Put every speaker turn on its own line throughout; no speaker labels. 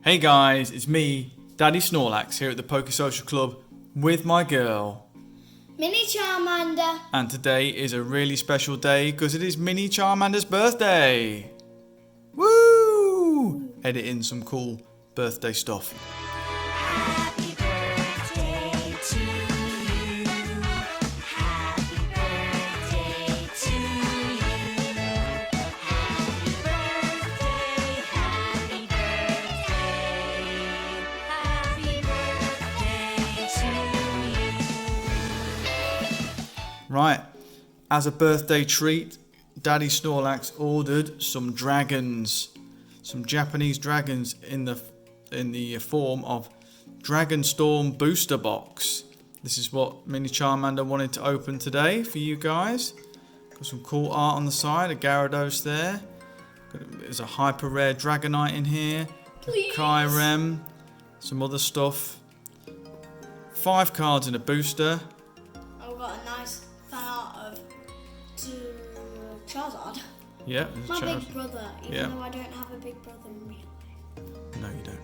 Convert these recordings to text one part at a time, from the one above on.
Hey guys, it's me, Daddy Snorlax, here at the Poké Social Club with my girl,
Mini Charmander.
and today is a really special day because it is Mini Charmander's birthday. Woo! Edit in some cool birthday stuff.
Happy birthday to you. Happy birthday to you. Happy birthday, happy birthday. Happy birthday to you.
Right, as a birthday treat, Daddy Snorlax ordered some dragons, some Japanese dragons in the form of Dragon Storm booster box. This is what Mini Charmander wanted to open today for you guys. Got some cool art on the side, a Gyarados there. There's a hyper rare Dragonite in here,
Please.
Kyrem, some other stuff. 5 cards in a booster.
I've got a nice fan art of Charizard.
Yeah,
My
Charizard.
big brother, even
Yeah.
though I don't have a big brother in real life.
No, you don't.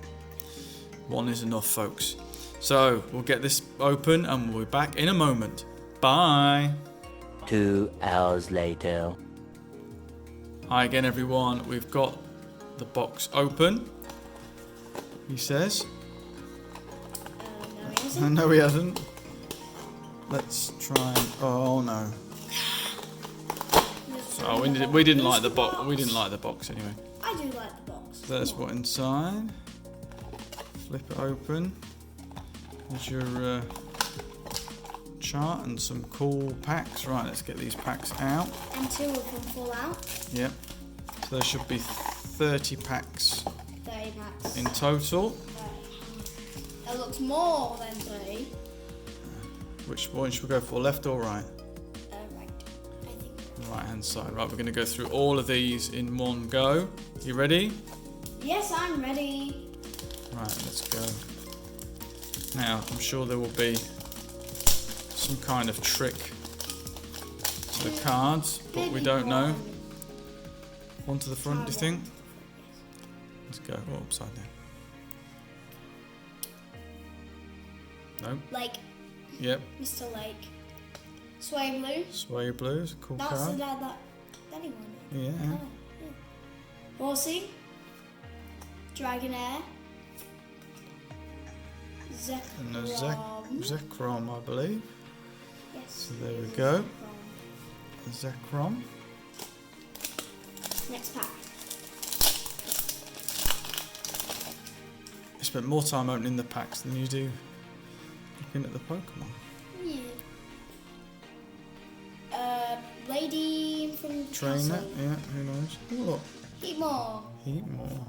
One is enough, folks. So we'll get this open and we'll be back in a moment. Bye.
2 hours later.
Hi again, everyone. We've got the box open. He says.
No, he isn't.
No, he hasn't. Let's try. Oh no. Oh, we didn't like the box. We didn't like the box anyway.
I do like the box.
There's what inside. Flip it open. There's your chart and some cool packs. Right, let's get these packs out.
And 2 of them fall out.
Yep. So there should be 30 packs
30 packs.
in total.
It looks more than 30.
Which one should we go for? Left or right?
Right. I think.
Right hand side. Right, we're going to go through all of these in one go. You ready?
Yes, I'm ready.
Right, let's go. Now, I'm sure there will be some kind of trick to the cards, but we
Maybe
don't know.
one.
One to the front, do you think? Let's go. Oh, upside down. No?
Like
Yep.
Mr. Lake. Sway Blue.
Sway Blue is a cool
That's the
card.
dad that Daddy wanted.
Yeah.
Horsey. Dragonair.
And a
Zekrom.
Zekrom, I believe.
Yes.
So there we
it is
go.
Zekrom.
Zekrom.
Next pack.
You spent more time opening the packs than you do looking at the Pokemon.
Yeah. Lady from
Trainer,
Castle.
yeah, who knows? Oh, look,
Heatmore.
Heatmore.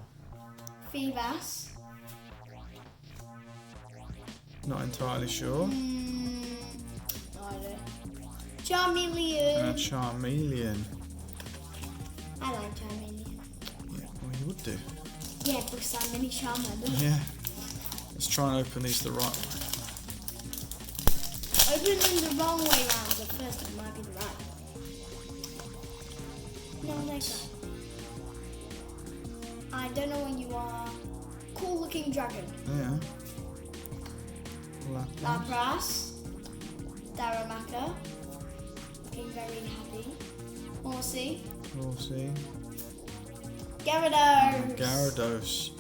Feebas.
Not entirely sure.
No idea. Charmeleon.
Charmeleon.
I like Charmeleon.
Yeah, well, you would do.
Yeah, because I'm Mini Charmander.
Yeah. Let's try and open these the right way.
Open them the wrong way round, but first it might be the right way. No, like that. I don't know when you are. Cool looking dragon.
Yeah.
Lapras. Darumaka. Looking very happy. Horsey.
We'll see.
Gyarados.
Gyarados.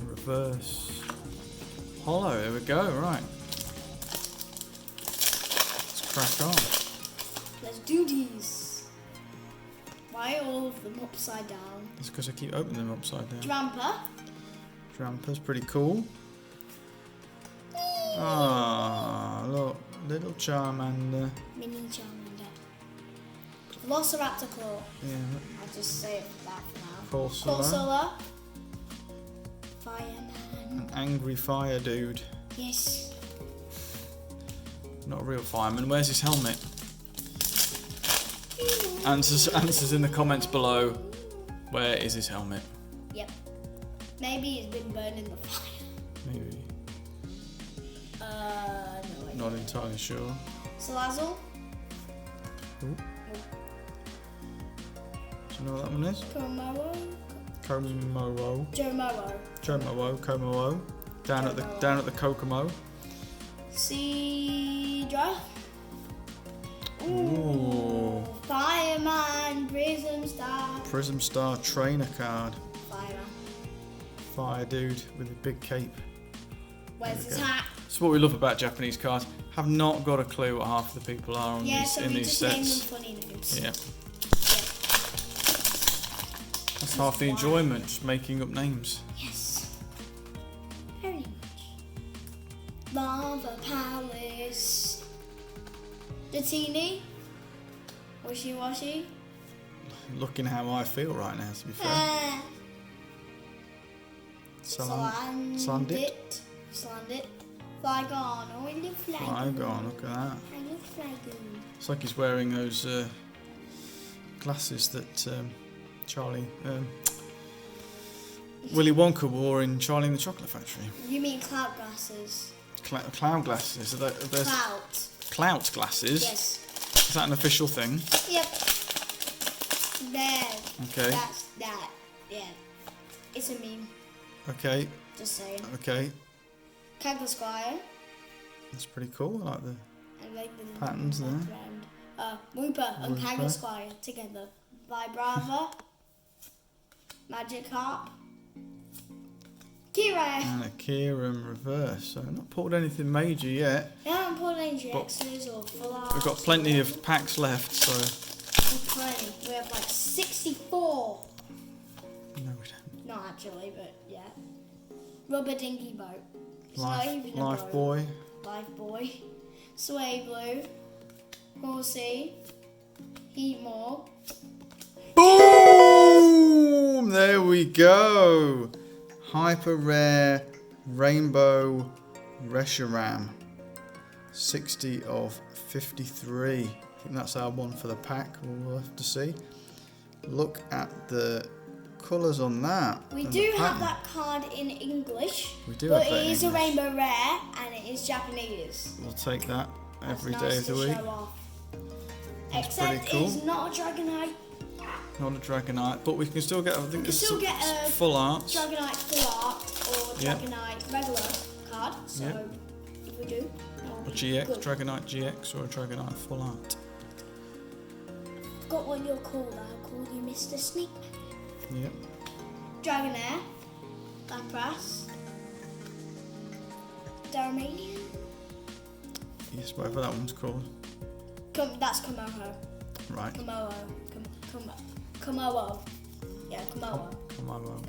Reverse. Hollow, there we go, right. Let's crack on.
Let's do these. Why are all of them upside down?
It's because I keep opening them upside down.
Drampa.
Dramper's pretty cool. Ah, look, little Charmander.
Mini Charmander. Velociraptor Claw.
Yeah,
I'll just say that for now.
Corsola.
Corsola. Fireman.
An angry fire dude.
Yes.
Not a real fireman. Where's his helmet? Answers in the comments below. Where is his helmet?
Yep. Maybe he's been burned in the fire.
Maybe.
No idea.
Not entirely sure.
Salazzle.
Ooh. you know what that one is?
Komodo.
Jomowo. Down at the Kokomo.
Seadra.
Ooh.
Fireman, Prism Star
trainer card.
Fireman.
Fire dude with a big cape.
Where's his hat?
That's what we love about Japanese cards. Have not got a clue what half the people are on
Yeah,
these,
so
in
we
these
just name them
sets.
funny names.
Yeah. That's half the enjoyment, just making up names.
Yes. Very much. Lava Palace. Datini. Wishy Washy.
Looking how I feel right now, to be fair. Slandit.
Flygon. Oh, I love Flygon.
Flygon, look at that.
I love Flygon.
It's like he's wearing those glasses that Willy Wonka wore in Charlie and the Chocolate Factory.
You mean cloud glasses?
Cloud glasses. There's
Clout.
clout glasses.
Yes.
Is that an official thing?
Yep. There.
Okay.
That's that. Yeah. It's a meme.
Okay.
Just saying.
Okay.
Kaggle Squire.
That's pretty cool. I like the
I like the
patterns there.
Wooper and
Wooper.
Kaggle Squire together. Vibrava. Magikarp. Kira.
and a Kieran reverse. So not pulled anything major yet.
We haven't pulled any GXs or full arts.
We've got plenty of packs left, so
Plenty. We have like 64.
no, we don't.
Not actually, but yeah. Rubber Dinky Boat. It's not even a
Life
boat.
Boy.
Life Boy. Sway Blue. Horsey. Heatmore.
Boom! There we go. Hyper rare rainbow Reshiram. 60 of 53. I think that's our one for the pack. We'll have to see. Look at the colours on that.
We
and
do
the
have
pattern.
that card in English.
We do
but
have that
it
in
is a
English.
rainbow rare and it is Japanese.
We'll take that every
That's
day
nice
of the
to
week.
show off.
That's
Except
pretty cool.
it's not a Dragonite.
Not a Dragonite, but we can still get. I think
can
it's
still get a
full art.
Dragonite full art or
Yep.
Dragonite regular card. So
Yep.
if we do,
A GX,
good.
Dragonite GX, or a Dragonite full art.
Got what you're called. I'll call you Mr. Sneak.
Yep.
Dragonair, Lapras, Darmanian.
Yes, whatever that one's called.
That's Komodo.
Right.
Komodo. Yeah, Komodo.
Come on, well.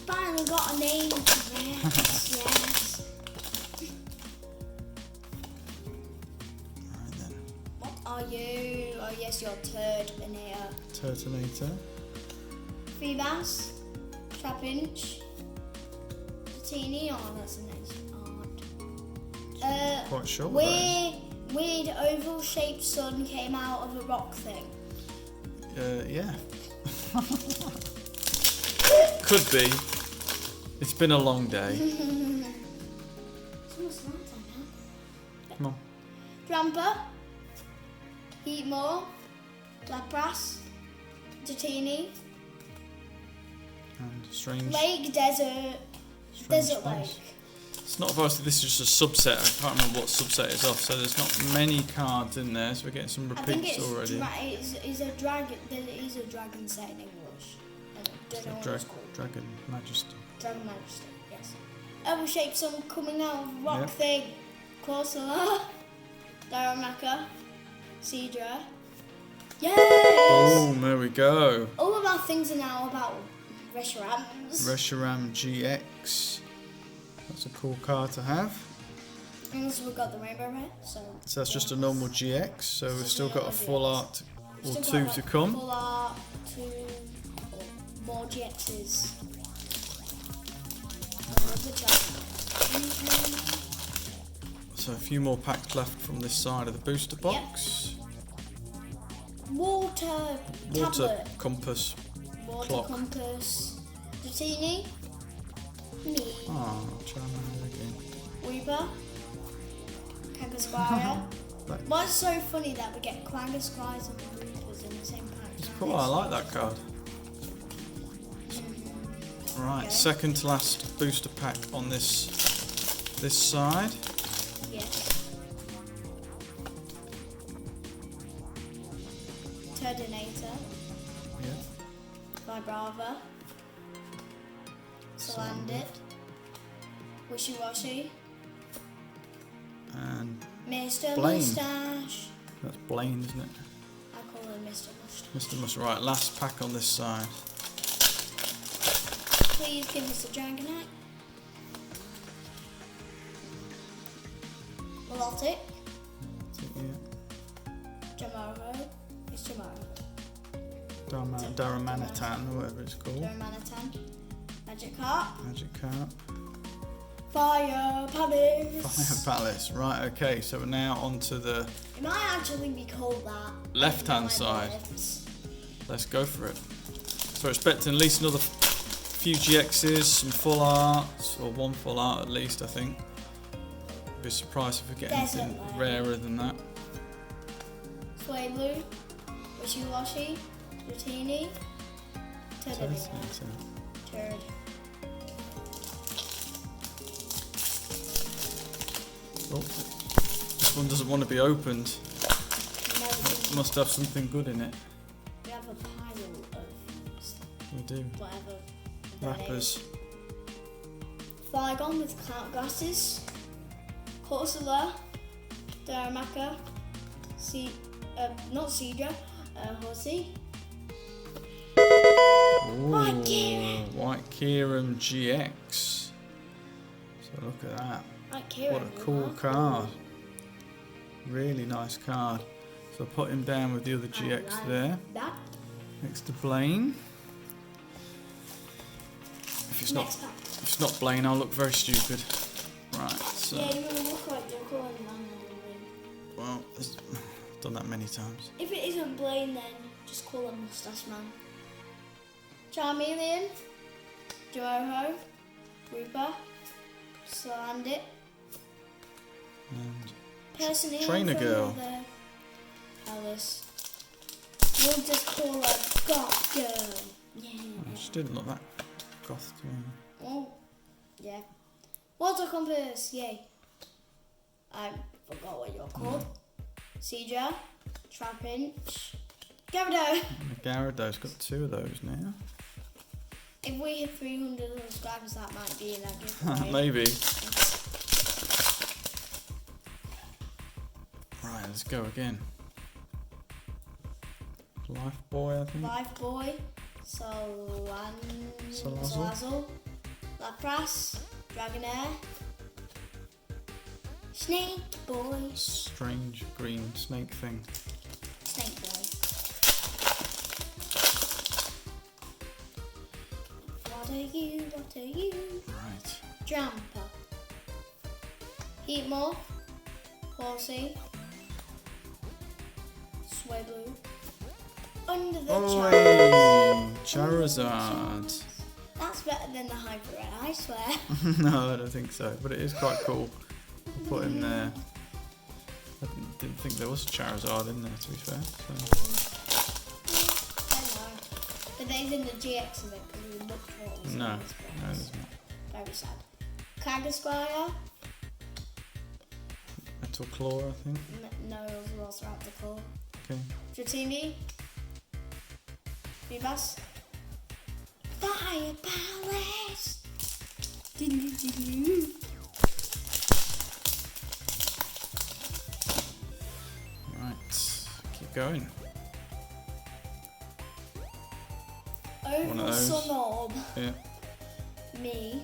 Finally got a name. Yes, yes.
Right then.
What are you? Oh yes, you're Turtonator.
Turtonator.
Feebas, Trapinch, Tatini. Oh, that's a nice art.
Quite sure what that
Weird oval-shaped sun came out of a rock thing.
Yeah. Could be. It's been a long day.
It's almost night time now.
Come on.
Drampa, Heatmore, Lapras, Tatini,
And strange.
Lake, Desert,
strange
Desert
face.
Lake.
It's not obviously. This is just a subset. I can't remember what subset it's off. So there's not many cards in there. So we're getting some
I think
repeats
it's
already.
it's a dragon. There is a dragon set in English. I don't know what it's called.
Dragon Majesty.
Dragon Majesty. Yes. Oval-shaped sun coming out of a rock
Yep.
thing. Corsola, Darumaka, Seadra. Yes.
Boom! There we go.
All of our things are now about Reshirams.
Reshiram GX. That's a cool card to have.
And also we've got the rainbow red, so
So that's just a normal GX. So we've still got a full art or
still
two
got,
to
like,
come.
Full art, two or more GXs. I love the dragon.
So a few more packs left from this side of the booster box.
Water
Water
tablet.
compass.
Water
clock.
compass. Dratini. Me.
Oh, Charmander again.
Weeper. Kangaskaya.
But
What's so funny that we get Kangaskayas and Weepers in the same pack?
cool. I like that card. Right,
Okay.
second to last booster pack on this side.
Yeah. Turtonator.
Yeah.
Vibrava. Salandit. Wishy-washy.
And
Mr.
Blaine.
Moustache.
that's Blaine, isn't it?
I call him Mr. Moustache.
Mr. Must. Right, last pack on this side.
Please give us a Dragonite. Melodic.
Yeah.
Jamaro. It's Jamaro.
Daramanitan, or whatever it's called.
Darmanitan. Magikarp.
Magikarp.
Fire Palace.
Fire Palace. Right, okay, so we're now on to the
It might actually be called that.
left-hand
Like
side.
this.
Let's go for it. So we're expecting at least another few GXs, some full arts, or one full art at least, I think. Be surprised if we get anything
Definitely.
rarer than that.
Sway Blue. Wishy-washy. Rutini. Turtonator. Turd.
Oh, this one doesn't want to be opened.
Never
Must have something good in it.
We have a pile of
We do.
whatever. that
Wrappers.
is. Flygon with clout glasses. Corsola. Darumaka. Not Cedra. Horsey. White Kieran.
White Kieran GX. So look at that.
Like Kieran.
What a cool card. Really nice card. So I'll put him down with the other GX there.
That.
Next to Blaine. If
Next pack.
it's not Blaine, I'll look very stupid. Right, so
Yeah, you're gonna look like you're calling man.
well, I've done that many times.
If it isn't Blaine, then just call him Mustache Man. Charmeleon, Joho, Rooper, Salandit,
And
Personally,
Trainer
from
Girl.
the Alice. We'll just call her Goth Girl. Yeah.
she didn't look that goth to me.
Oh, yeah. Water Compass, yay. I forgot what you're called. Cedra, Trapinch, Gyarados.
And Gyarados got two of those now.
If we hit 300 subscribers, that might be in a giveaway.
Maybe. Right, let's go again. Life Boy, I think.
Life Boy, Salazzle, Lapras, Dragonair, Snake Boy,
Strange green snake thing.
Snake Boy. What are you?
Right.
Jumper. Heatmore, Horsey, Sway Blue, Under the
Oh, Charizard.
That's better than the Hyper Red, I swear.
No, I don't think so, but it is quite cool. I'll put him there. I didn't think there was a Charizard in there, to be fair.
I know. But there's in the GX of it because we looked for it.
So no, there's not.
Very sad. Kagasquire.
Metal Claw, I think.
No, Velociraptor Claw.
Okay.
Dratini. Rebus. Fire Palace.
Right. Keep going. One of
Oval
those.
Sonob.
Yeah.
Me.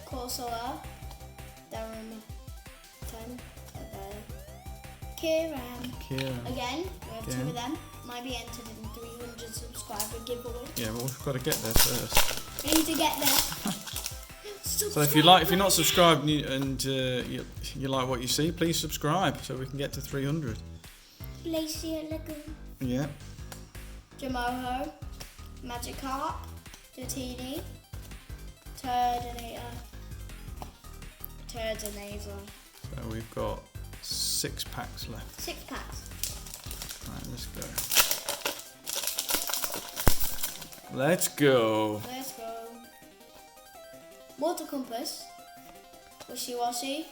Corsola. Darren. Kieran.
Kieran.
Again, we have two
Again.
of them. Might be entered in 300 subscriber giveaway.
Yeah, well, we've got to get there first.
We need to get there.
So if you're not subscribed and you like what you see, please subscribe so we can get to 300.
Glacier Lagoon.
Yeah.
Jamoho. Magikarp. Dratini. Turtonator.
So we've got 6 packs left.
6 packs.
Right, let's go. Let's go.
Let's go. Water compass. Wishy washy.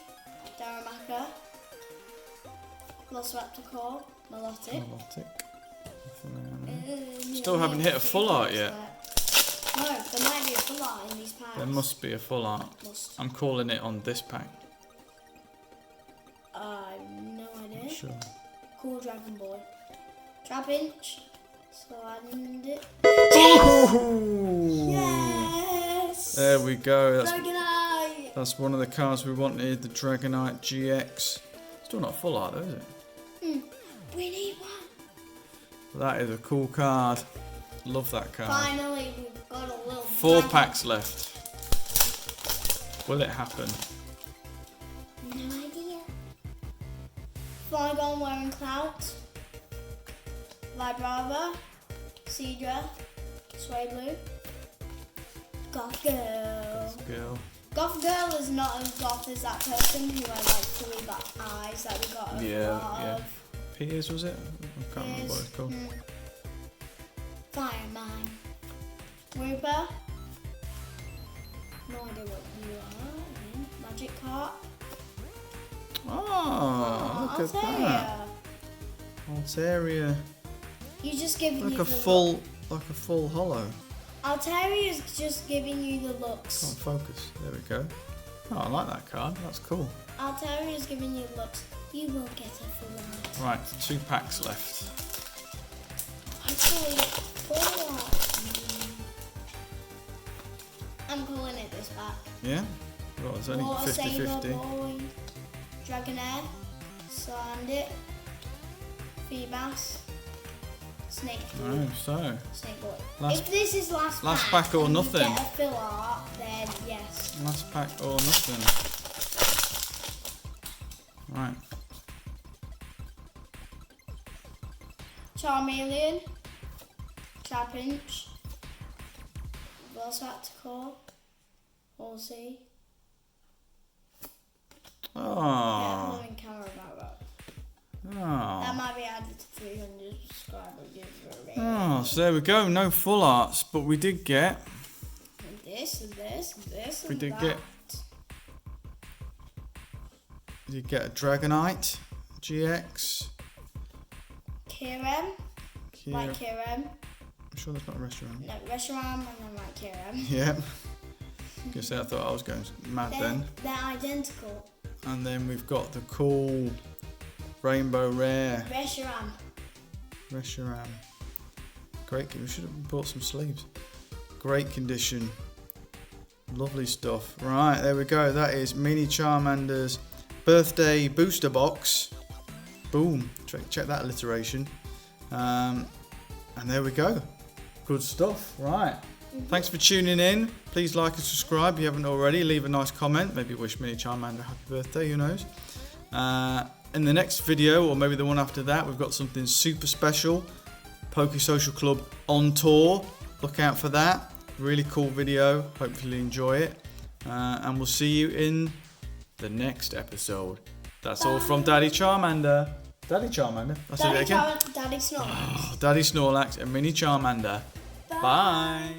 Daramaka. Velociraptor core. Melodic.
Still haven't hit a full art yet.
No, there might be a full art in these packs.
There must be a full art.
Must.
I'm calling it on this pack.
No idea.
Sure.
Cool Dragon Boy. Trapinch. Slide it. Yes!
There we go.
Dragonite!
That's one of the cards we wanted. The Dragonite GX. Still not full art though, is it?
We need one.
That is a cool card. Love that card.
Finally, we've got a little
4
dragon.
packs left. Will it happen?
No idea. Flygon wearing clout. Vibrava. Seadra. Sway Blue. Goth Girl.
Girl.
Goth Girl is not as goth as that person who had like 3 eyes that we got a lot
Yeah.
of.
Piers was it? I can't remember what it's called.
Fireman. Rooper. No idea what you are. Magic Cart.
Oh, look at that. Altaria.
You just giving
Like
you
a
the
full hollow.
Altaria is just giving you the looks.
Can't focus. There we go. Oh, I like that card. That's cool.
Altaria is giving you the looks. You will get a full art.
Right, 2 packs left.
Hopefully, full art. I'm calling it this pack.
Yeah? Well, it's only
Water Saber
50-50.
Boy, Dragonair, Slandit, Feebas, Snake Boy.
Oh, so.
Snake Boy.
Last-
If this is last
pack or
and
nothing.
You get a fill art, then yes.
Last pack or nothing. Right.
Charmeleon, Trapinch, Velociraptor Core, Horsey. Yeah,
Oh.
I'm in camera about that. That
Oh.
might be added to 300 subscriber giveaway.
Oh, so there we go. No full arts, but we did get.
And this and this and this
We
and
did
that.
You get a Dragonite GX.
Kirem, like Kirem.
I'm sure that's not a restaurant.
No, Reshiram and then like Kirem.
Yep. Guess I thought I was going mad then.
They're identical.
And then we've got the cool Rainbow Rare
Reshiram.
Reshiram. Great. We should have bought some sleeves. Great condition. Lovely stuff. Right, there we go. That is Mini Charmander's birthday booster box. Boom. Check that alliteration. And there we go. Good stuff. Right. Thanks for tuning in. Please like and subscribe if you haven't already. Leave a nice comment. Maybe wish Mini Charmander a happy birthday. Who knows? In the next video, or maybe the one after that, we've got something super special. Poke Social Club on tour. Look out for that. Really cool video. Hopefully you enjoy it. And we'll see you in the next episode. That's all from Daddy Charmander. Daddy Charmander. I said it again.
Daddy Snorlax.
Daddy Snorlax and Mini Charmander. Bye.